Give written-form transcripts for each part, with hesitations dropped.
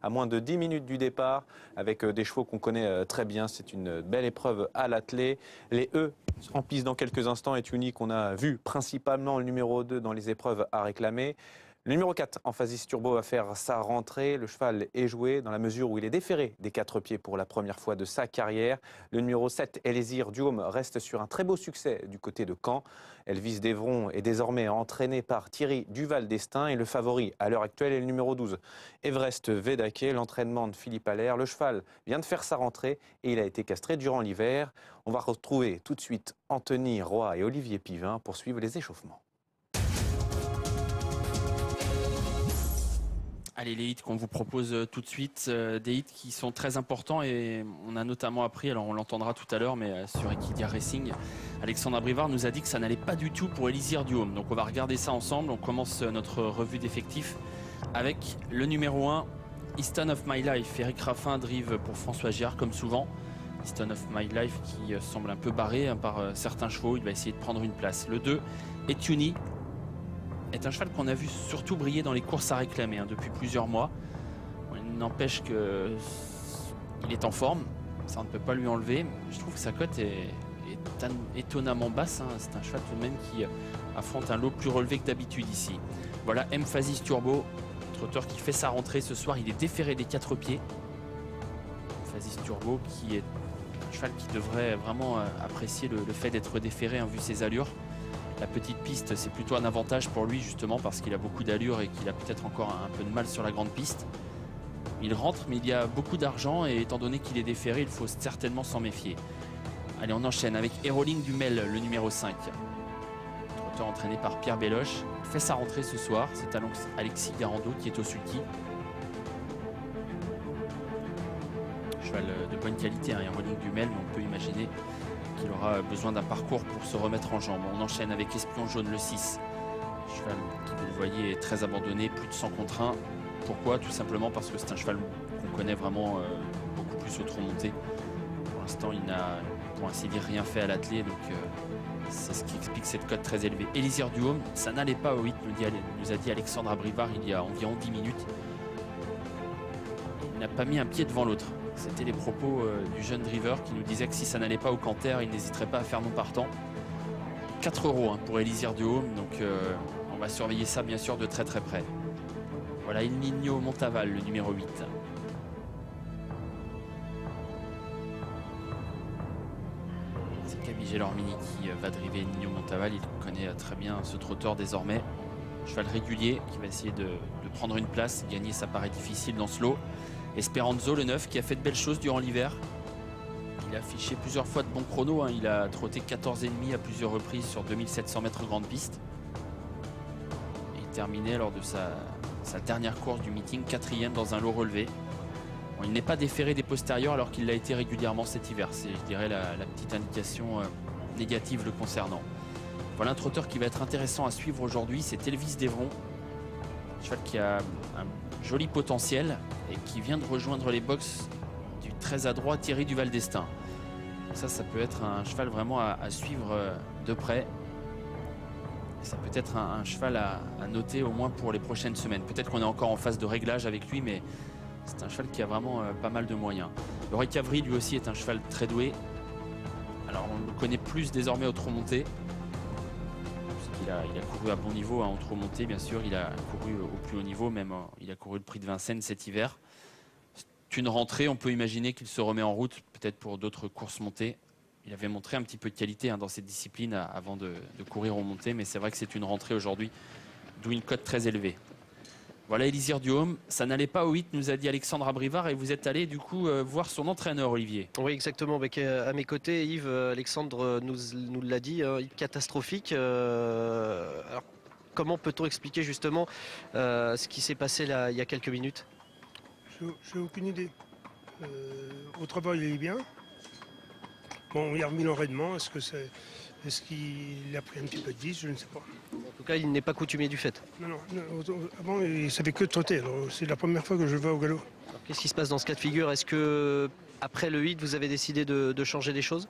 à moins de 10 minutes du départ, avec des chevaux qu'on connaît très bien. C'est une belle épreuve à l'attelé. Les E en piste dans quelques instants, et Tuny qu'on a vu principalement le numéro 2 dans les épreuves à réclamer. Le numéro 4 en Phasis Turbo va faire sa rentrée. Le cheval est joué dans la mesure où il est déféré des 4 pieds pour la première fois de sa carrière. Le numéro 7, Elésir Duhomme, reste sur un très beau succès du côté de Caen. Elvis Devron est désormais entraîné par Thierry Duval d'Estaing et le favori à l'heure actuelle est le numéro 12, Everest Védaké, l'entraînement de Philippe Allaire. Le cheval vient de faire sa rentrée et il a été castré durant l'hiver. On va retrouver tout de suite Anthony Roy et Olivier Pivin pour suivre les échauffements. Allez, les hits qu'on vous propose tout de suite, des hits qui sont très importants et on a notamment appris, alors on l'entendra tout à l'heure, mais sur Equidia Racing, Alexandre Abrivard nous a dit que ça n'allait pas du tout pour Elésir Duhomme. Donc on va regarder ça ensemble. On commence notre revue d'effectifs avec le numéro 1, Easton of My Life. Eric Raffin drive pour François Giard comme souvent. Easton of My Life qui semble un peu barré par certains chevaux. Il va essayer de prendre une place. Le 2, Tuny est un cheval qu'on a vu surtout briller dans les courses à réclamer depuis plusieurs mois. Il n'empêche qu'il est en forme, ça on ne peut pas lui enlever. Je trouve que sa cote est étonnamment basse. C'est un cheval tout de même qui affronte un lot plus relevé que d'habitude ici. Voilà Phasis Turbo, trotteur qui fait sa rentrée ce soir. Il est déféré des 4 pieds. Phasis Turbo qui est un cheval qui devrait vraiment apprécier le fait d'être déféré vu ses allures. La petite piste, c'est plutôt un avantage pour lui justement parce qu'il a beaucoup d'allure et qu'il a peut-être encore un peu de mal sur la grande piste. Il rentre mais il y a beaucoup d'argent et étant donné qu'il est déféré, il faut certainement s'en méfier. Allez, on enchaîne avec Aeroling Dumel, le numéro 5. Trotteur entraîné par Pierre Belloche. Il fait sa rentrée ce soir. C'est Alexis Garando qui est au sulky. Cheval de bonne qualité, Aeroling Dumel, mais on peut imaginer qu'il aura besoin d'un parcours pour se remettre en jambes. On enchaîne avec Espion Jaune, le 6. Cheval qui, vous le voyez, est très abandonné, plus de 100 contre 1. Pourquoi? Tout simplement parce que c'est un cheval qu'on connaît vraiment beaucoup plus au trot monté. Pour l'instant, il n'a, pour ainsi dire, rien fait à l'attelé, donc c'est ce qui explique cette cote très élevée. Elésir Duhomme, ça n'allait pas au 8, nous a dit Alexandre Abrivard il y a environ 10 minutes. Il n'a pas mis un pied devant l'autre. C'était les propos du jeune driver qui nous disait que si ça n'allait pas au canter, il n'hésiterait pas à faire non partant. 4 € pour Elésir Duhomme, donc on va surveiller ça bien sûr de très très près. Voilà Il Nino Montaval, le numéro 8. C'est Camille Gelormini qui va driver El Nino Montaval. Il connaît très bien ce trotteur désormais. Cheval régulier qui va essayer de prendre une place. Gagner, ça paraît difficile dans ce lot. Esperanzo, le 9, qui a fait de belles choses durant l'hiver. Il a affiché plusieurs fois de bons chronos. Il a trotté 14,5 à plusieurs reprises sur 2700 mètres grande piste. Et il terminait lors de sa dernière course du meeting 4e dans un lot relevé. Bon, il n'est pas déféré des postérieurs alors qu'il l'a été régulièrement cet hiver. C'est, je dirais, la petite indication négative le concernant. Voilà un trotteur qui va être intéressant à suivre aujourd'hui. C'est Elvis Devron. Un cheval qui a un joli potentiel et qui vient de rejoindre les box du très adroit Thierry Duval d'Estaing. Ça peut être un cheval vraiment à suivre de près. Et ça peut être un cheval à noter au moins pour les prochaines semaines. Peut-être qu'on est encore en phase de réglage avec lui, mais c'est un cheval qui a vraiment pas mal de moyens. Laurent Cavry, lui aussi, est un cheval très doué. Alors on le connaît plus désormais au trot monté. Il a couru à bon niveau en trot monté, bien sûr. Il a couru au plus haut niveau, même il a couru le prix de Vincennes cet hiver. C'est une rentrée, on peut imaginer qu'il se remet en route, peut-être pour d'autres courses montées. Il avait montré un petit peu de qualité dans cette discipline avant de courir au monté, mais c'est vrai que c'est une rentrée aujourd'hui, d'où une cote très élevée. Voilà Elésir Duhomme, ça n'allait pas au 8, nous a dit Alexandre Abrivard, et vous êtes allé du coup voir son entraîneur, Olivier. Oui, exactement, avec, à mes côtés, Yves, Alexandre nous l'a dit, catastrophique. Alors, comment peut-on expliquer justement ce qui s'est passé là, il y a quelques minutes? J'ai aucune idée. Au travail, il est bien. Bon, il a remis l'enraînement, est-ce qu'il a pris un petit peu de 10, je ne sais pas. En tout cas, il n'est pas coutumier du fait. Non, avant, il ne savait que trotter. C'est la première fois que je le vois au galop. Qu'est-ce qui se passe dans ce cas de figure? Est-ce que après le 8, vous avez décidé de changer des choses?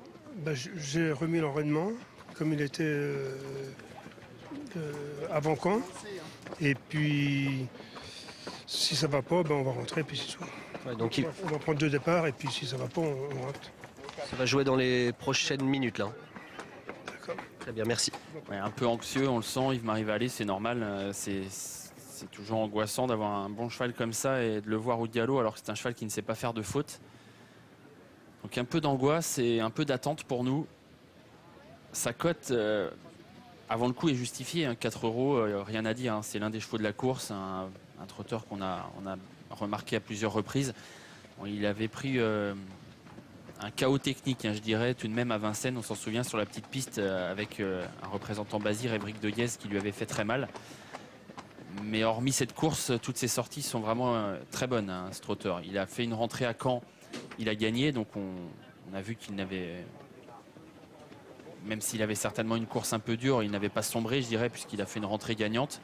J'ai remis l'enraînement, comme il était avant Caen. Et puis, Si ça va pas, ben, on va rentrer, puis c'est tout. Ouais, donc On va prendre 2 départs, et puis si ça va pas, on rentre. ça va jouer dans les prochaines minutes là. D'accord. Très bien, merci. Ouais, un peu anxieux, on le sent, Yves Marie-Vallée, c'est normal. C'est toujours angoissant d'avoir un bon cheval comme ça et de le voir au galop alors que c'est un cheval qui ne sait pas faire de faute. Donc un peu d'angoisse et un peu d'attente pour nous. Sa cote avant le coup est justifiée, hein, 4 €, rien à dire. Hein, c'est l'un des chevaux de la course, un trotteur on a remarqué à plusieurs reprises. Bon, il avait pris un chaos technique, hein, je dirais, tout de même à Vincennes, on s'en souvient, sur la petite piste avec un représentant Bazir, Ébric de Guez, qui lui avait fait très mal. Mais hormis cette course, toutes ses sorties sont vraiment très bonnes, hein, ce trotteur. Il a fait une rentrée à Caen, il a gagné, donc on a vu qu'il n'avait, même s'il avait certainement une course un peu dure, il n'avait pas sombré, je dirais, puisqu'il a fait une rentrée gagnante.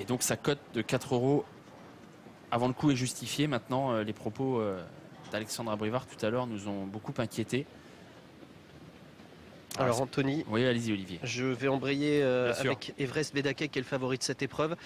Et donc sa cote de 4 € avant le coup est justifiée. Maintenant, les propos d'Alexandre Abrivard tout à l'heure nous ont beaucoup inquiétés. Alors Anthony, oui, allez-y Olivier. je vais embrayer avec Everest Bedaquet qui est le favori de cette épreuve.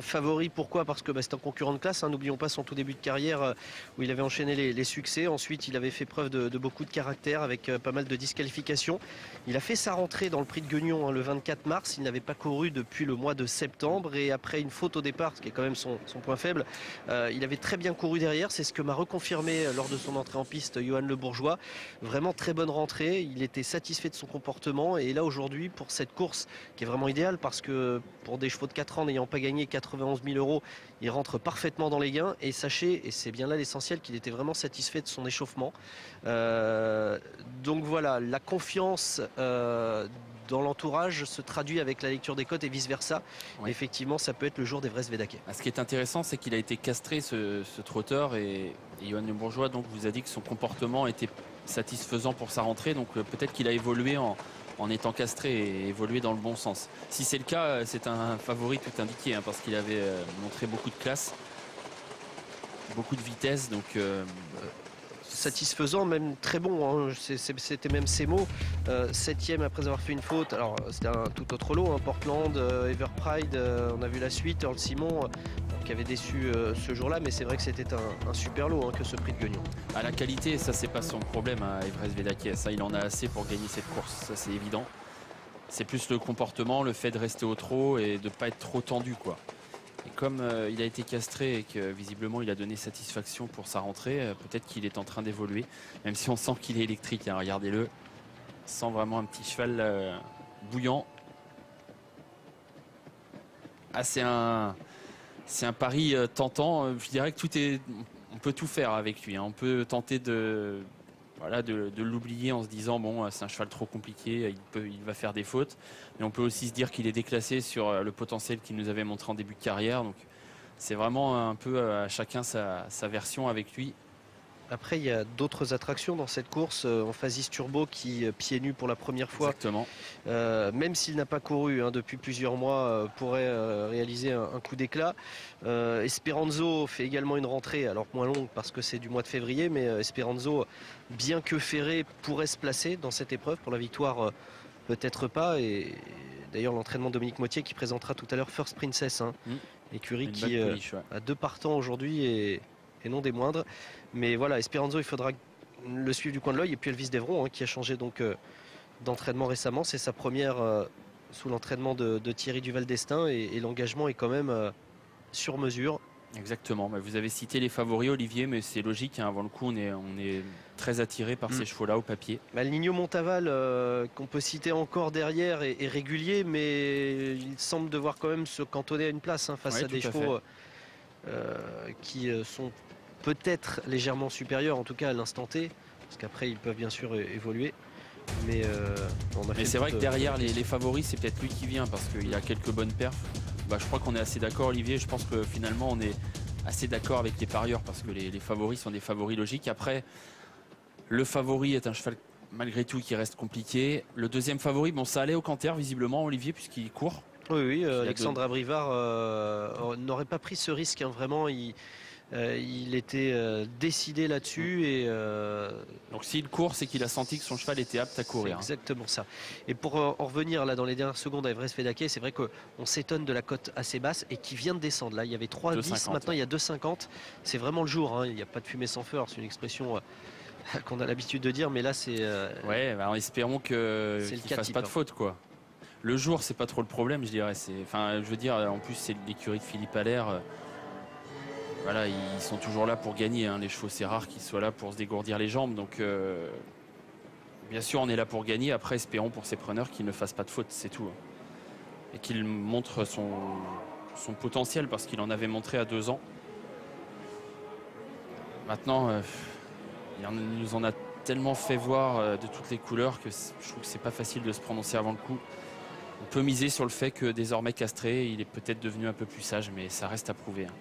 Favori pourquoi? Parce que c'est un concurrent de classe, hein. N'oublions pas son tout début de carrière où il avait enchaîné les succès. Ensuite il avait fait preuve de beaucoup de caractère avec pas mal de disqualifications. Il a fait sa rentrée dans le prix de Guignon, hein, le 24 mars. Il n'avait pas couru depuis le mois de septembre et après une faute au départ, ce qui est quand même son point faible, il avait très bien couru derrière. C'est ce que m'a reconfirmé lors de son entrée en piste Johan Le Bourgeois. Vraiment très bonne rentrée, il était satisfait de son comportement et là aujourd'hui pour cette course qui est vraiment idéale parce que pour des chevaux de 4 ans n'ayant pas gagné 91 000 €, il rentre parfaitement dans les gains et sachez, et c'est bien là l'essentiel, qu'il était vraiment satisfait de son échauffement. Donc voilà, la confiance dans l'entourage se traduit avec la lecture des cotes et vice versa. Oui. Effectivement ça peut être le jour d'Everest Bedaquet. Ce qui est intéressant, c'est qu'il a été castré ce trotteur et Johan Le Bourgeois donc vous a dit que son comportement était satisfaisant pour sa rentrée, donc peut-être qu'il a évolué en étant castré et évolué dans le bon sens. Si c'est le cas, c'est un favori tout indiqué, hein, parce qu'il avait montré beaucoup de classe, beaucoup de vitesse, donc satisfaisant, même très bon, hein. C'était même ses mots. 7e après avoir fait une faute. Alors c'était un tout autre lot, hein. Portland, Everpride, on a vu la suite, Earl Simon qui avait déçu ce jour-là, mais c'est vrai que c'était un super lot, hein, que ce prix de Guignon. À la qualité, ça c'est pas son problème à Everest Bedaquet, ça il en a assez pour gagner cette course, ça c'est évident. C'est plus le comportement, le fait de rester au trot et de ne pas être trop tendu, quoi. Et comme il a été castré et que visiblement il a donné satisfaction pour sa rentrée, peut-être qu'il est en train d'évoluer, même si on sent qu'il est électrique, hein, regardez-le. On sent vraiment un petit cheval bouillant. Ah, c'est un pari tentant. Je dirais que on peut tout faire avec lui, hein. On peut tenter de l'oublier en se disant bon, c'est un cheval trop compliqué, il va faire des fautes, mais on peut aussi se dire qu'il est déclassé sur le potentiel qu'il nous avait montré en début de carrière, donc c'est vraiment un peu à chacun sa version avec lui. Après il y a d'autres attractions dans cette course, Emphasis Turbo qui pieds nus pour la première fois. Exactement. Même s'il n'a pas couru, hein, depuis plusieurs mois, pourrait réaliser un coup d'éclat. Esperanzo fait également une rentrée, alors moins longue parce que c'est du mois de février, mais Esperanzo, bien que ferré, pourrait se placer dans cette épreuve pour la victoire, peut-être pas. Et d'ailleurs l'entraînement de Dominique Mottier qui présentera tout à l'heure First Princess, hein, écurie qui a 2 partants aujourd'hui et non des moindres. Mais voilà, Esperanzo, il faudra le suivre du coin de l'œil. Et puis Elvis Devron, hein, qui a changé donc d'entraînement récemment, c'est sa première sous l'entraînement de Thierry Duval d'Estaing et l'engagement est quand même sur mesure. Exactement, vous avez cité les favoris Olivier, mais c'est logique, hein, avant le coup on est très attiré par ces chevaux là au papier. Le Nino Montaval qu'on peut citer encore derrière est régulier, mais il semble devoir quand même se cantonner à une place, hein, face à des chevaux qui sont peut-être légèrement supérieurs, en tout cas à l'instant T, parce qu'après ils peuvent bien sûr évoluer. Mais c'est vrai que derrière les favoris, c'est peut-être lui qui vient parce qu'il a quelques bonnes perfs. Je crois qu'on est assez d'accord, Olivier. Je pense que finalement on est assez d'accord avec les parieurs parce que les favoris sont des favoris logiques. Après, le favori est un cheval malgré tout qui reste compliqué. Le deuxième favori, ça allait au Canter visiblement, Olivier, puisqu'il court. Oui, Alexandre Abrivard n'aurait pas pris ce risque, hein, vraiment. il était décidé là-dessus. Et donc s'il court, c'est qu'il a senti que son cheval était apte à courir. C'est exactement ça. Et pour en revenir là dans les dernières secondes à Everest Vedake, c'est vrai qu'on s'étonne de la cote assez basse et qui vient de descendre. Là, il y avait 3,10, maintenant il y a 2,50. C'est vraiment le jour, hein. Il n'y a pas de fumée sans feu. C'est une expression qu'on a l'habitude de dire, mais là c'est... ouais, bah, espérons qu'il ne fasse pas de faute, quoi. Le jour, c'est pas trop le problème, je dirais. Enfin, je veux dire, en plus, c'est l'écurie de Philippe Allaire. Voilà, ils sont toujours là pour gagner, hein. Les chevaux, c'est rare qu'ils soient là pour se dégourdir les jambes. Donc, bien sûr, on est là pour gagner. Après, espérons pour ces preneurs qu'ils ne fassent pas de faute, c'est tout. Et qu'ils montrent son potentiel, parce qu'il en avait montré à 2 ans. Maintenant, il nous en a tellement fait voir de toutes les couleurs que je trouve que c'est pas facile de se prononcer avant le coup. On peut miser sur le fait que désormais castré, il est peut-être devenu un peu plus sage, mais ça reste à prouver, hein.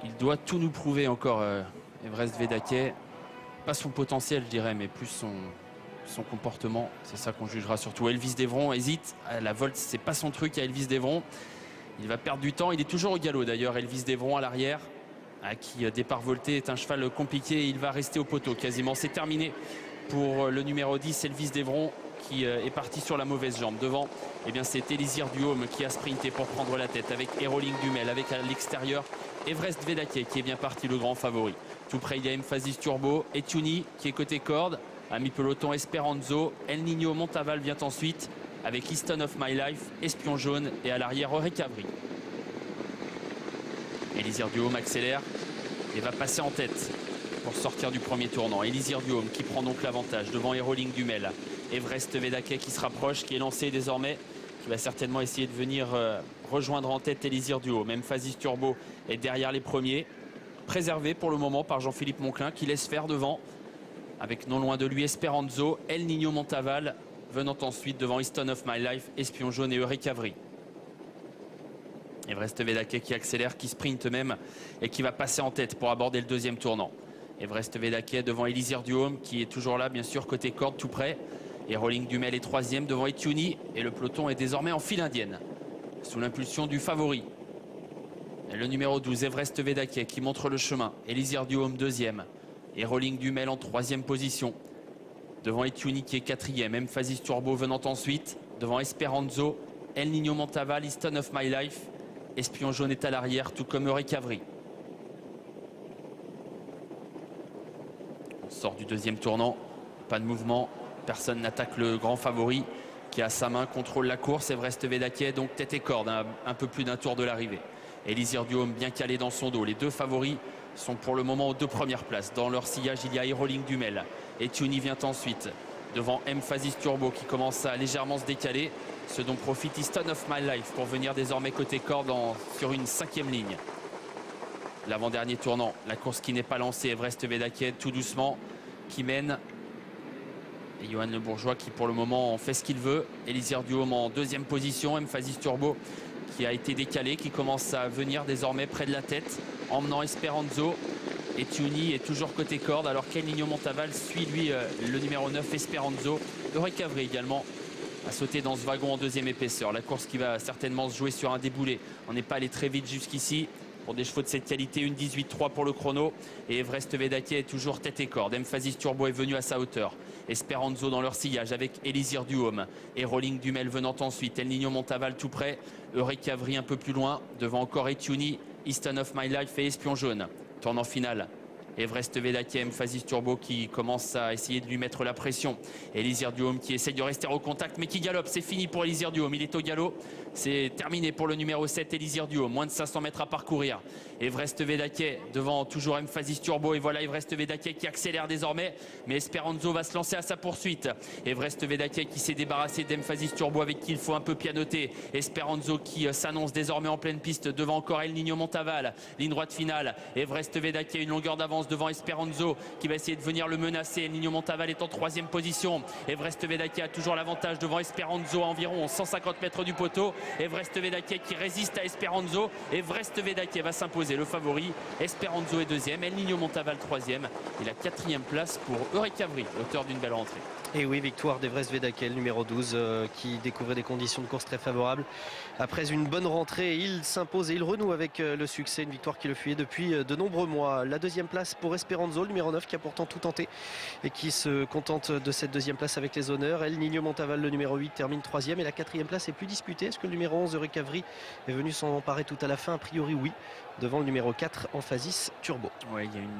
Il doit tout nous prouver encore, Everest Vedake. Pas son potentiel, je dirais, mais plus son comportement. C'est ça qu'on jugera surtout. Elvis Devron hésite. La volte, c'est pas son truc à Elvis Devron. Il va perdre du temps. Il est toujours au galop d'ailleurs, Elvis Devron à l'arrière. Qui départ volté est un cheval compliqué. Il va rester au poteau quasiment. C'est terminé pour le numéro 10, Elvis Devron, qui est parti sur la mauvaise jambe. Devant, eh bien, c'est Elisir Duhaume qui a sprinté pour prendre la tête avec Aeroling Dumel, avec à l'extérieur Everest Vedake qui est bien parti, le grand favori. Tout près, il y a Emphasis Turbo et Tuny qui est côté corde. À mi-peloton, Esperanzo. El Niño Montaval vient ensuite avec Easton of My Life, Espion Jaune et à l'arrière Recavry. Elisir Duhaume accélère et va passer en tête pour sortir du premier tournant. Elisir Duhaume qui prend donc l'avantage devant Aeroling Dumel. Everest Vedake qui se rapproche, qui est lancé désormais, qui va certainement essayer de venir rejoindre en tête Elisir Duhaume. Emphasis Turbo est derrière les premiers, préservé pour le moment par Jean-Philippe Monclin qui laisse faire devant, avec non loin de lui Esperanzo, El Niño Montaval venant ensuite devant Easton of My Life, Espion Jaune et Recavry. Everest Vedake qui accélère, qui sprinte même et qui va passer en tête pour aborder le deuxième tournant. Everest Vedake devant Elisir Duhaume qui est toujours là, bien sûr, côté corde tout près. Et Rolling Dumel est troisième devant Etuny. Et le peloton est désormais en file indienne, sous l'impulsion du favori. Et le numéro 12, Everest Vedake qui montre le chemin. Elisir Duhaume deuxième. Et Rolling Dumel en troisième position. Devant Etuny qui est quatrième. Emphasis Turbo venant ensuite. Devant Esperanzo, El Niño Montaval, Easton of My Life. Espion Jaune est à l'arrière, tout comme Recavry. On sort du deuxième tournant. Pas de mouvement. Personne n'attaque le grand favori qui a sa main, contrôle la course. Everest Vedake, donc tête et corde, un peu plus d'un tour de l'arrivée. Elisir Duhaume bien calé dans son dos. Les deux favoris sont pour le moment aux 2 premières places. Dans leur sillage, il y a Aeroling Dumel. Et Tuny vient ensuite devant Emphasis Turbo qui commence à légèrement se décaler. Ce dont profite Easton of My Life pour venir désormais côté corde sur une 5e ligne. L'avant-dernier tournant, la course qui n'est pas lancée. Everest Vedake tout doucement qui mène. Et Johan Le Bourgeois qui pour le moment fait ce qu'il veut. Elisir Duhaume en deuxième position. Emphasis Turbo qui a été décalé, qui commence à venir désormais près de la tête, emmenant Esperanzo. Et Tuny est toujours côté corde, alors qu'El Niño Montaval suit lui le numéro 9 Esperanzo. Le Recavry également a sauté dans ce wagon en deuxième épaisseur. La course qui va certainement se jouer sur un déboulé. On n'est pas allé très vite jusqu'ici. Pour des chevaux de cette qualité, une 18-3 pour le chrono. Et Everest Vedake est toujours tête et corde. Emphasis Turbo est venu à sa hauteur. Esperanzo dans leur sillage avec Elisir Duhaume. Et Rolling Dumel venant ensuite. El Niño Montaval tout près. Recavry un peu plus loin. Devant encore Etuny, Easton of My Life et Espion Jaune. Tournant final. Everest Vedake, Emphasis Turbo qui commence à essayer de lui mettre la pression. Elisir Duhaume qui essaye de rester au contact mais qui galope. C'est fini pour Elisir Duhaume. Il est au galop. C'est terminé pour le numéro 7 Elisir Duhaume. Moins de 500 mètres à parcourir. Everest Vedake devant toujours Emphasis Turbo. Et voilà Everest Vedake qui accélère désormais. Mais Esperanzo va se lancer à sa poursuite. Everest Vedake qui s'est débarrassé d'Emphasis Turbo avec qui il faut un peu pianoter. Esperanzo qui s'annonce désormais en pleine piste devant encore El Niño Montaval. Ligne droite finale. Everest Vedake une longueur d'avance devant Esperanzo qui va essayer de venir le menacer. El Niño Montaval est en troisième position. Everest Vedake a toujours l'avantage devant Esperanzo à environ 150 mètres du poteau. Everest Vedake qui résiste à Esperanzo. Everest Vedake va s'imposer, le favori. Esperanzo est deuxième, El Niño Montaval troisième. Et la 4e place pour Recavry, auteur d'une belle rentrée. Et oui, victoire d'Evrest Vedakel, numéro 12, qui découvrait des conditions de course très favorables. Après une bonne rentrée, il s'impose et il renoue avec le succès, une victoire qui le fuyait depuis de nombreux mois. La deuxième place pour Esperanzo, le numéro 9, qui a pourtant tout tenté et qui se contente de cette deuxième place avec les honneurs. El Niño Montaval, le numéro 8, termine troisième et la quatrième place est plus disputée. Est-ce que le numéro 11, Eureka Vry, est venu s'en emparer tout à la fin? A priori oui, devant le numéro 4, Emphasis Turbo. Ouais, il y a une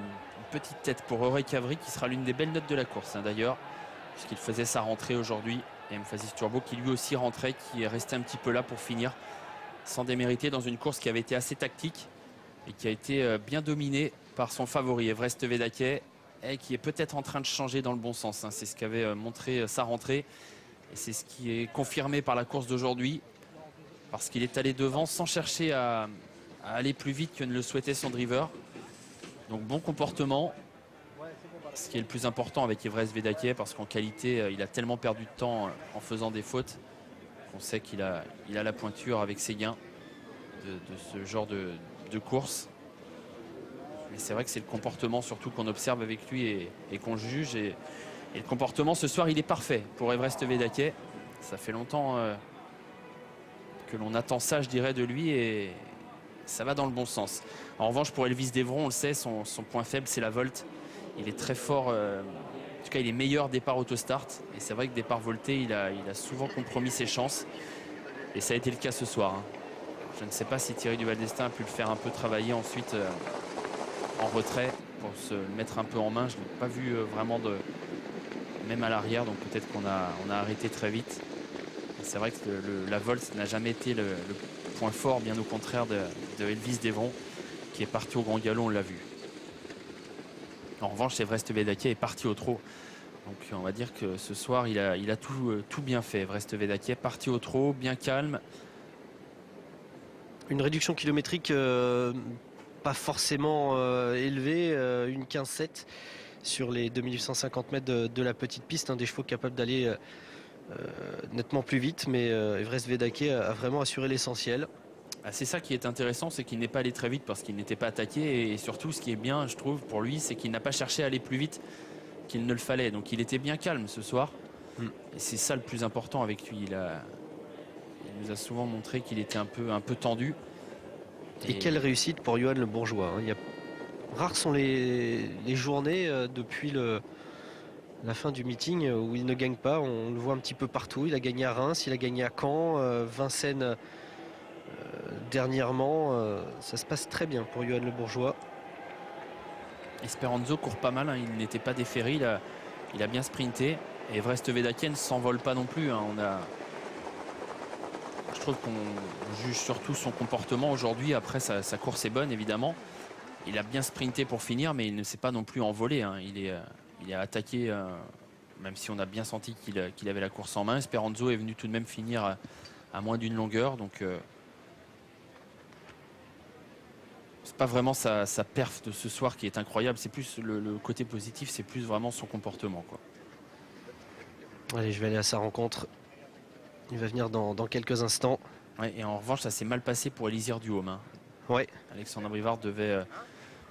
petite tête pour Eureka Vry qui sera l'une des belles notes de la course d'ailleurs, puisqu'il faisait sa rentrée aujourd'hui. Et Emphasis Turbo qui lui aussi rentrait, qui est resté un petit peu là pour finir sans démériter dans une course qui avait été assez tactique et qui a été bien dominée par son favori Evrest Vedakel, et qui est peut-être en train de changer dans le bon sens. C'est ce qu'avait montré sa rentrée et c'est ce qui est confirmé par la course d'aujourd'hui, parce qu'il est allé devant sans chercher à aller plus vite que ne le souhaitait son driver. Donc bon comportement, ce qui est le plus important avec Evrest Vedakel, parce qu'en qualité il a tellement perdu de temps en faisant des fautes qu'on sait qu'il a la pointure avec ses gains de ce genre de course. Mais c'est vrai que c'est le comportement surtout qu'on observe avec lui et qu'on juge, et le comportement ce soir il est parfait pour Evrest Vedakel. Ça fait longtemps que l'on attend ça, je dirais, de lui, et ça va dans le bon sens. En revanche, pour Elvis Devron, on le sait, son point faible c'est la volte. Il est très fort, en tout cas il est meilleur départ autostart, et c'est vrai que départ volté il a souvent compromis ses chances, et ça a été le cas ce soir. Je ne sais pas si Thierry Duvaldestin a pu le faire un peu travailler ensuite en retrait pour se mettre un peu en main. Je ne l'ai pas vu vraiment même à l'arrière, donc peut-être qu'on a arrêté très vite. C'est vrai que la volte n'a jamais été le point fort, bien au contraire de Elvis Devron, qui est parti au grand galop, on l'a vu. En revanche, Evrest Vedakel est parti au trot. Donc on va dire que ce soir, il a tout bien fait. Evrest Vedakel parti au trot, bien calme. Une réduction kilométrique pas forcément élevée, une 15,7 sur les 2850 mètres de la petite piste. Des chevaux capables d'aller nettement plus vite, mais Evrest Vedakel a vraiment assuré l'essentiel. C'est ça qui est intéressant, c'est qu'il n'est pas allé très vite parce qu'il n'était pas attaqué, et surtout ce qui est bien, je trouve, pour lui, c'est qu'il n'a pas cherché à aller plus vite qu'il ne le fallait. Donc il était bien calme ce soir, et c'est ça le plus important avec lui. Il nous a souvent montré qu'il était un peu tendu. Et quelle réussite pour Johan Le Bourgeois. Rares sont les journées depuis la fin du meeting où il ne gagne pas. On le voit un petit peu partout. Il a gagné à Reims, il a gagné à Caen, Vincennes dernièrement. Ça se passe très bien pour Johan Le Bourgeois. Esperanzo court pas mal, il n'était pas déféré, il a bien sprinté. Et Evrest Vedakel ne s'envole pas non plus. Je trouve qu'on juge surtout son comportement aujourd'hui. Après, sa course est bonne, évidemment. Il a bien sprinté pour finir, mais il ne s'est pas non plus envolé. Il a attaqué, même si on a bien senti qu'il avait la course en main. Esperanzo est venu tout de même finir à moins d'une longueur. Donc, c'est pas vraiment sa perf de ce soir qui est incroyable. C'est plus le côté positif, c'est plus vraiment son comportement, quoi. Allez, je vais aller à sa rencontre. Il va venir dans quelques instants. Ouais, et en revanche, ça s'est mal passé pour Elisir Duhaume. Ouais. Alexandre Abrivard devait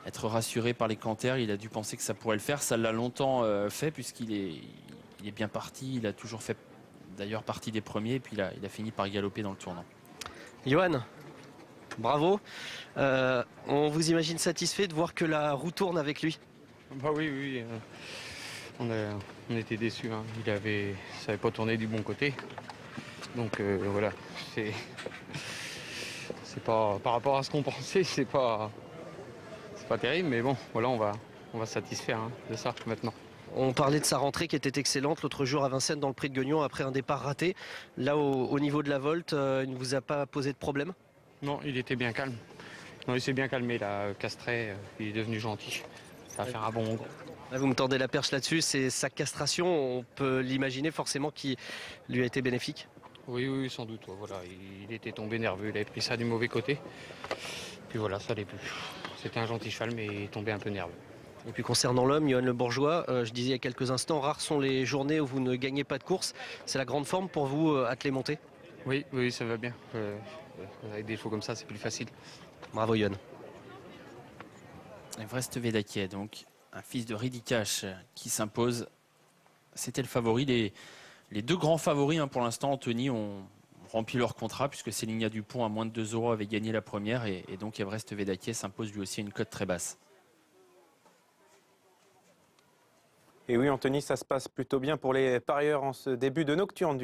être rassuré par les canters. Il a dû penser que ça pourrait le faire. Ça l'a longtemps fait, puisqu'il est bien parti. Il a toujours fait d'ailleurs partie des premiers. Et puis il a fini par galoper dans le tournant. Johan, bravo. On vous imagine satisfait de voir que la roue tourne avec lui? Bah oui. On était déçus. Ça n'avait pas tourné du bon côté. Donc voilà, c'est pas par rapport à ce qu'on pensait, c'est pas terrible, mais bon, voilà, on va se satisfaire de ça maintenant. On parlait de sa rentrée qui était excellente l'autre jour à Vincennes dans le Prix de Guignon après un départ raté. Là, au niveau de la volte, il ne vous a pas posé de problème? Non, il était bien calme. Non, il s'est bien calmé là, Castré, il est devenu gentil. Ça va faire un bon. Vous me tendez la perche là-dessus, c'est sa castration, on peut l'imaginer forcément, qui lui a été bénéfique? Oui, sans doute. Voilà, il était tombé nerveux, il avait pris ça du mauvais côté. Puis voilà, ça l'est plus. C'était un gentil cheval, mais il est tombé un peu nerveux. Et puis concernant l'homme, Johan Le Bourgeois, je disais il y a quelques instants, rares sont les journées où vous ne gagnez pas de course. C'est la grande forme pour vous, attelé monté? Oui, ça va bien. Avec des chevaux comme ça, c'est plus facile. Bravo Johan. Evrest Vedakel, donc un fils de Ridicache qui s'impose c'était le favori. Les deux grands favoris pour l'instant, Anthony, ont rempli leur contrat puisque Célinia Dupont à moins de 2 € avait gagné la première et donc Everest Vedakier s'impose lui aussi à une cote très basse. Et oui, Anthony, ça se passe plutôt bien pour les parieurs en ce début de nocturne du